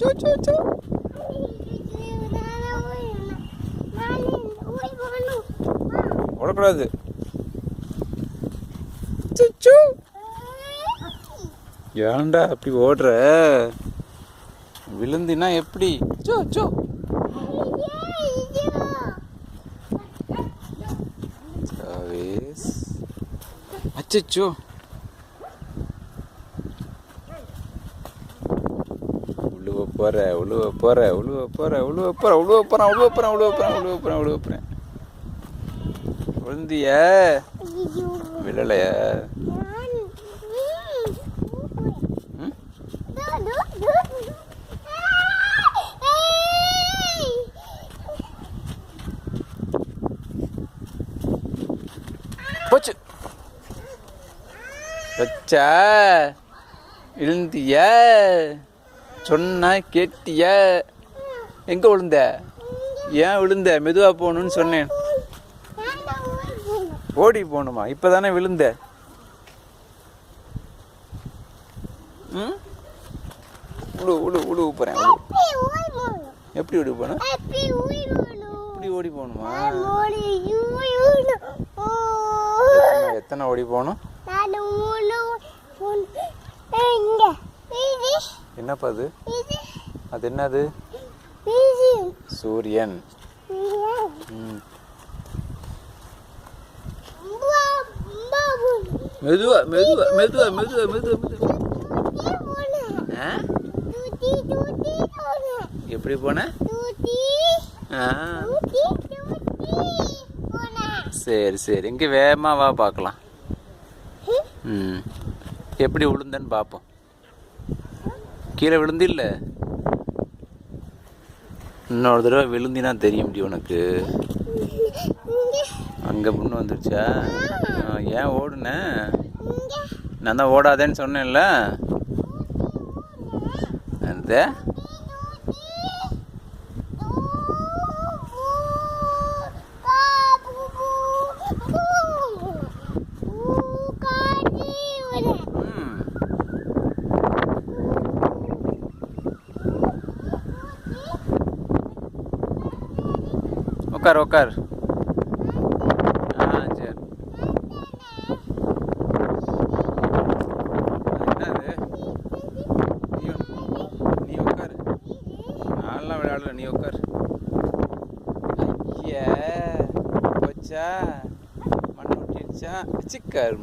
So சோ சோ. ஓடக்கூடாது. சோ. ஏன்டா அப்படி ஓடுற? விழுந்தினா எப்படி? சோ சோ. அச்சோ. உழுவ போறேன். விழுந்திய? விழலைய? போச்சு. வச்சா விழுந்திய? சொன்னா கேட்டிய? எங்க விழுந்த? ஏன் விழுந்த? மெதுவா போகணும்னு சொன்னேன். ஓடி போகணுமா? இப்பதானே விழுந்த. உழு போறேன். எப்படி ஓடி போன? இப்படி ஓடி போகணுமா? எத்தனை ஓடி போகணும்? என்னப்பா அது? அது என்னது? சூரியன். மெதுவா. எப்படி போன? சரி இங்க வேகமா வா பார்க்கலாம். எப்படி விழுந்தன்னு பார்ப்போம். கீழே விழுந்து இல்லை, இன்னொரு தடவை விழுந்தினா தெரியும் முடியும் உனக்கு. அங்கே புண்ணு வந்துருச்சா? ஏன் ஓடுன? நான் தான் ஓடாதேன்னு சொன்னேன்ல. அந்த உட்கார். சரி. என்னது? நீ உட்காரு. நான்லாம் விளையாடல, நீ உட்காரு. ஐயா போச்சா? மண்ணு ஒட்டிடுச்சா? சிக்காரு.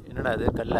என்னடா அது? கல்ல